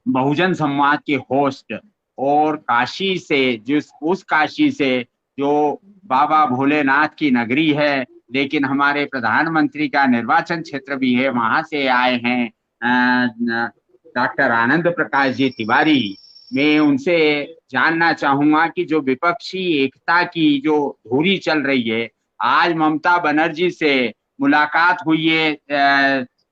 बहुजन संवाद के होस्ट, और काशी से, जिस उस काशी से जो बाबा भोलेनाथ की नगरी है, लेकिन हमारे प्रधानमंत्री का निर्वाचन क्षेत्र भी है, वहां से आए हैं डॉक्टर आनंद प्रकाश जी तिवारी। मैं उनसे जानना चाहूंगा कि जो विपक्षी एकता की जो धुरी चल रही है, आज ममता बनर्जी से मुलाकात हुई है,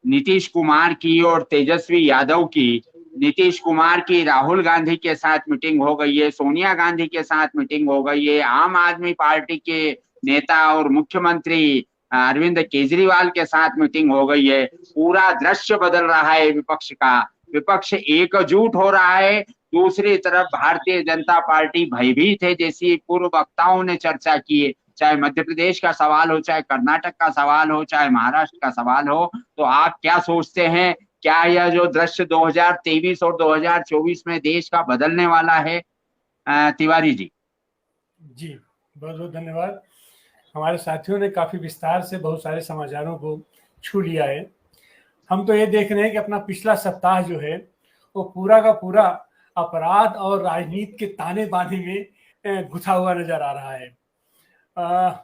नीतीश कुमार की और तेजस्वी यादव की। नीतीश कुमार की राहुल गांधी के साथ मीटिंग हो गई है, सोनिया गांधी के साथ मीटिंग हो गई है, आम आदमी पार्टी के नेता और मुख्यमंत्री अरविंद केजरीवाल के साथ मीटिंग हो गई है। पूरा दृश्य बदल रहा है विपक्ष का। विपक्ष एकजुट हो रहा है। दूसरी तरफ भारतीय जनता पार्टी भयभीत है, जैसी पूर्व वक्ताओं ने चर्चा की है। चाहे मध्य प्रदेश का सवाल हो, चाहे कर्नाटक का सवाल हो, चाहे महाराष्ट्र का सवाल हो, तो आप क्या सोचते हैं? क्या यह जो दृश्य 2023 और 2024 में देश का बदलने वाला है? तिवारी जी। जी, बहुत बहुत धन्यवाद। हमारे साथियों ने काफी विस्तार से बहुत सारे समाचारों को छू लिया है। हम तो ये देख रहे हैं कि अपना पिछला सप्ताह जो है वो पूरा का पूरा अपराध और राजनीति के ताने बाने में घुसा हुआ नजर आ रहा है।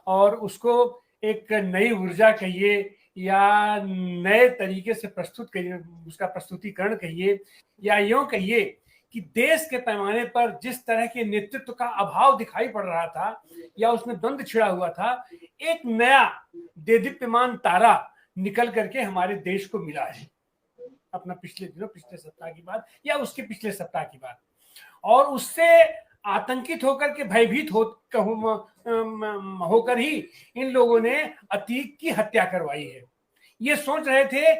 और उसको एक नई ऊर्जा कहिए या नए तरीके से प्रस्तुत कहिए, उसका प्रस्तुतिकरण कहिए, या यूं कहिए कि देश के पैमाने पर जिस तरह के नेतृत्व का अभाव दिखाई पड़ रहा था या उसमें द्वंद्व छिड़ा हुआ था, एक नया देदीप्यमान तारा निकल करके हमारे देश को मिला है अपना पिछले दिनों, पिछले सप्ताह की बात या उसके पिछले सप्ताह की बात। और उससे आतंकित होकर के, भयभीत होकर ही इन लोगों ने अतीक की हत्या करवाई है। ये सोच रहे थे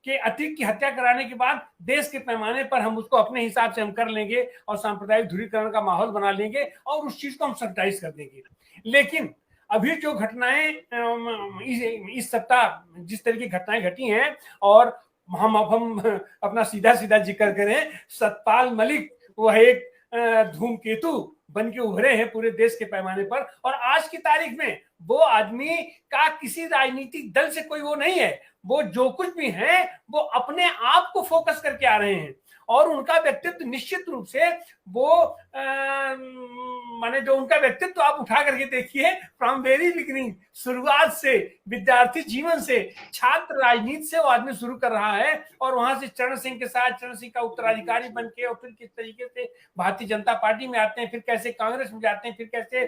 कि अतीक की हत्या कराने के बाद देश के पैमाने पर हम उसको अपने हिसाब से हम कर लेंगे और सांप्रदायिक ध्रुवीकरण का माहौल बना लेंगे और उस चीज को हम सैनिटाइज कर देंगे। लेकिन अभी जो घटनाएं इस सप्ताह जिस तरह की घटनाएं घटी हैं, और हम अपना सीधा सीधा जिक्र करें, सतपाल मलिक वह एक धूमकेतु बन के उभरे हैं पूरे देश के पैमाने पर। और आज की तारीख में वो आदमी का किसी राजनीतिक दल से कोई वो नहीं है। वो जो कुछ भी है वो अपने आप को फोकस करके आ रहे हैं और उनका व्यक्तित्व निश्चित रूप से वो माने जो उनका व्यक्तित्व आप उठा करके देखिए, फ्रॉम वेरी बिगिनिंग, शुरुआत से, विद्यार्थी जीवन से, छात्र राजनीति से वो आदमी शुरू कर रहा है और वहां से चरण सिंह के साथ, चरण सिंह का उत्तराधिकारी बन के और फिर किस तरीके से भारतीय जनता पार्टी में आते हैं, फिर कैसे कांग्रेस में जाते हैं, फिर कैसे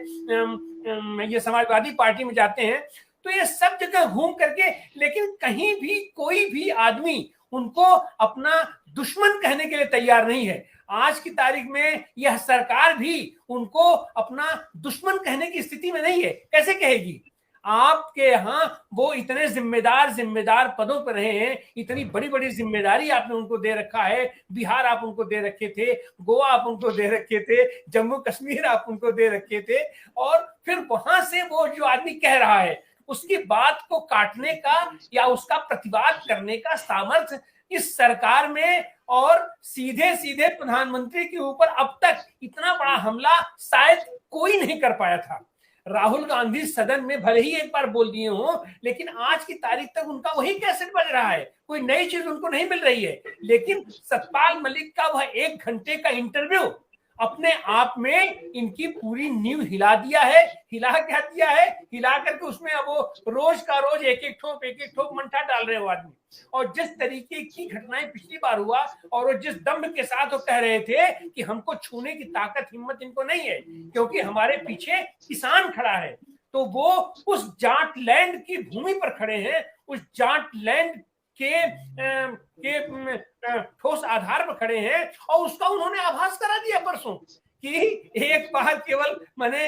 ये समाजवादी पार्टी में जाते हैं। तो ये सब जगह घूम करके, लेकिन कहीं भी कोई भी आदमी उनको अपना दुश्मन कहने के लिए तैयार नहीं है। आज की तारीख में यह सरकार भी उनको अपना दुश्मन कहने की स्थिति में नहीं है। कैसे कहेगी? आपके यहाँ वो इतने जिम्मेदार पदों पर रहे हैं, इतनी बड़ी बड़ी जिम्मेदारी आपने उनको दे रखा है। बिहार आप उनको दे रखे थे, गोवा आप उनको दे रखे थे, जम्मू कश्मीर आप उनको दे रखे थे, और फिर वहां से वो जो आदमी कह रहा है उसकी बात को काटने का या उसका प्रतिवाद करने का सामर्थ्य इस सरकार में और सीधे सीधे प्रधानमंत्री के ऊपर अब तक इतना बड़ा हमला शायद कोई नहीं कर पाया था। राहुल गांधी सदन में भले ही एक बार बोल दिए हो, लेकिन आज की तारीख तक उनका वही कैसेट बज रहा है, कोई नई चीज उनको नहीं मिल रही है। लेकिन सतपाल मलिक का वह 1 घंटे का इंटरव्यू अपने आप में इनकी पूरी नींव हिला दिया है। हिला क्या दिया है? हिला करके उसमें अब वो रोज का रोज एक एक ठोप मंठा डाल रहे हो आदमी। और जिस तरीके की घटनाएं पिछली बार हुआ और वो जिस दम्भ के साथ वो कह रहे थे कि हमको छूने की ताकत हिम्मत इनको नहीं है क्योंकि हमारे पीछे किसान खड़ा है, तो वो उस जाट लैंड की भूमि पर खड़े हैं, उस जाट लैंड के ठोस आधार पर खड़े हैं और उसका उन्होंने आभास करा दिया परसों कि एक बार केवल मैंने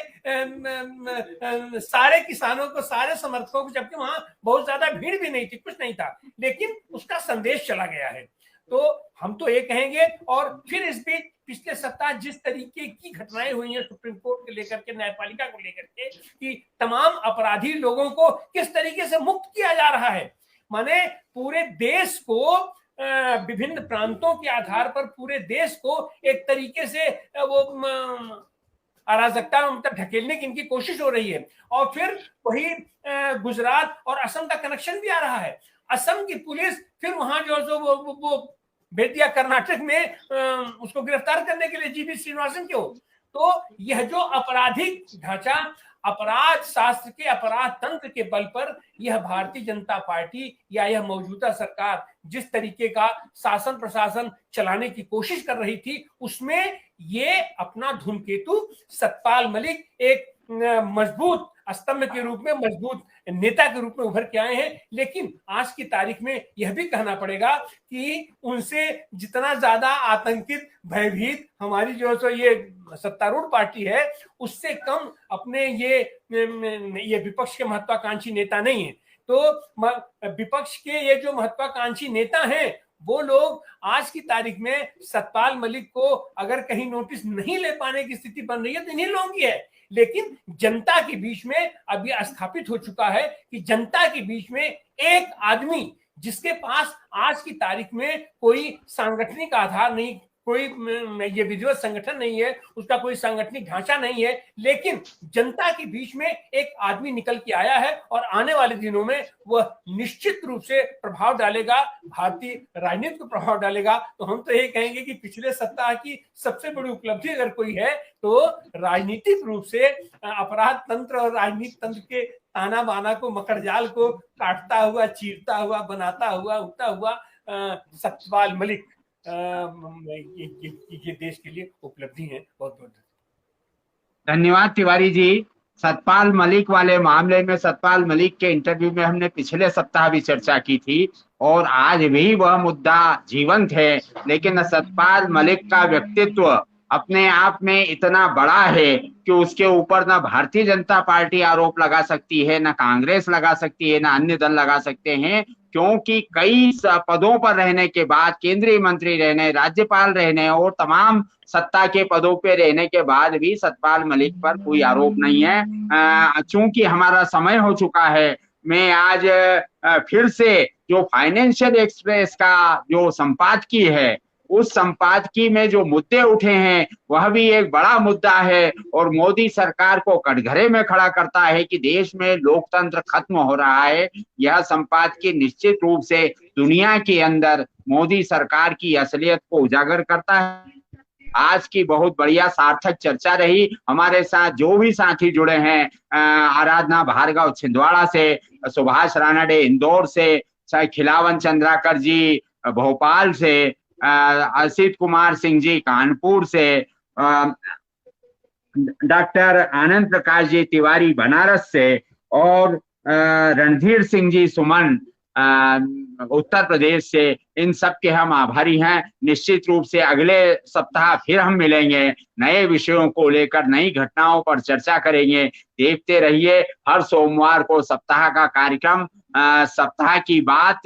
सारे किसानों को, सारे समर्थकों को, जबकि वहां बहुत ज्यादा भीड़ भी नहीं थी, कुछ नहीं था, लेकिन उसका संदेश चला गया है। तो हम तो ये कहेंगे। और फिर इस बीच पिछले सप्ताह जिस तरीके की घटनाएं हुई हैं सुप्रीम कोर्ट को लेकर के, न्यायपालिका को लेकर के, कि तमाम अपराधी लोगों को किस तरीके से मुक्त किया जा रहा है, माने पूरे देश को विभिन्न प्रांतों के आधार पर पूरे देश को एक तरीके से वो अराजकता में मतलब ढकेलने की इनकी कोशिश हो रही है। और फिर वही गुजरात और असम का कनेक्शन भी आ रहा है। असम की पुलिस फिर वहां जो वो भेज दिया कर्नाटक में उसको गिरफ्तार करने के लिए जीवी श्रीनिवासन को। तो यह जो आपराधिक ढांचा, अपराध शास्त्र के, अपराध तंत्र के बल पर यह भारतीय जनता पार्टी या यह मौजूदा सरकार जिस तरीके का शासन प्रशासन चलाने की कोशिश कर रही थी, उसमें ये अपना धूमकेतु सतपाल मलिक एक मजबूत स्तंभ के रूप में, मजबूत नेता के रूप में उभर के आए हैं। लेकिन आज की तारीख में यह भी कहना पड़ेगा कि उनसे जितना ज्यादा आतंकित, भयभीत हमारी जो सो ये सत्तारूढ़ पार्टी है, उससे कम अपने ये विपक्ष के महत्वाकांक्षी नेता नहीं है। तो विपक्ष के ये जो महत्वाकांक्षी नेता हैं, वो लोग आज की तारीख में सतपाल मलिक को अगर कहीं नोटिस नहीं ले पाने की स्थिति बन रही है तो इन्हीं लोगों की है। लेकिन जनता के बीच में अब यह स्थापित हो चुका है कि जनता के बीच में एक आदमी जिसके पास आज की तारीख में कोई सांगठनिक आधार नहीं, कोई ये विधिवत संगठन नहीं है, उसका कोई सांगठनिक ढांचा नहीं है, लेकिन जनता के बीच में एक आदमी निकल के आया है और आने वाले दिनों में वह निश्चित रूप से प्रभाव डालेगा, भारतीय राजनीति को प्रभाव डालेगा। तो हम तो यही कहेंगे कि पिछले सप्ताह की सबसे बड़ी उपलब्धि अगर कोई है तो राजनीतिक रूप से अपराध तंत्र और राजनीतिक तंत्र के ताना बाना को, मकड़जाल को काटता हुआ, चीरता हुआ, बनाता हुआ, उठता हुआ सतपाल मलिक ये देश के लिए उपलब्धि है। बहुत बहुत धन्यवाद तिवारी जी। सतपाल मलिक वाले मामले में, सतपाल मलिक के इंटरव्यू में हमने पिछले सप्ताह भी चर्चा की थी और आज भी वह मुद्दा जीवंत है। लेकिन सतपाल मलिक का व्यक्तित्व अपने आप में इतना बड़ा है कि उसके ऊपर ना भारतीय जनता पार्टी आरोप लगा सकती है, ना कांग्रेस लगा सकती है, ना अन्य दल लगा सकते हैं, क्योंकि कई पदों पर रहने के बाद, केंद्रीय मंत्री रहने, राज्यपाल रहने और तमाम सत्ता के पदों पे रहने के बाद भी सतपाल मलिक पर कोई आरोप नहीं है। चूंकि हमारा समय हो चुका है, मैं आज फिर से जो फाइनेंशियल एक्सप्रेस का जो संपादकीय है, उस संपादकीय में जो मुद्दे उठे हैं वह भी एक बड़ा मुद्दा है और मोदी सरकार को कटघरे में खड़ा करता है कि देश में लोकतंत्र खत्म हो रहा है। यह संपादकीय निश्चित रूप से दुनिया के अंदर मोदी सरकार की असलियत को उजागर करता है। आज की बहुत बढ़िया सार्थक चर्चा रही। हमारे साथ जो भी साथी जुड़े हैं, आराधना भार्गव छिंदवाड़ा से, सुभाष रानडे इंदौर से, खिलावन चंद्राकर जी भोपाल से, असित कुमार सिंह जी कानपुर से, डॉक्टर आनंद प्रकाश जी तिवारी बनारस से और रणधीर सिंह जी सुमन उत्तर प्रदेश से, इन सब के हम आभारी हैं। निश्चित रूप से अगले सप्ताह फिर हम मिलेंगे, नए विषयों को लेकर, नई घटनाओं पर चर्चा करेंगे। देखते रहिए हर सोमवार को सप्ताह का कार्यक्रम सप्ताह की बात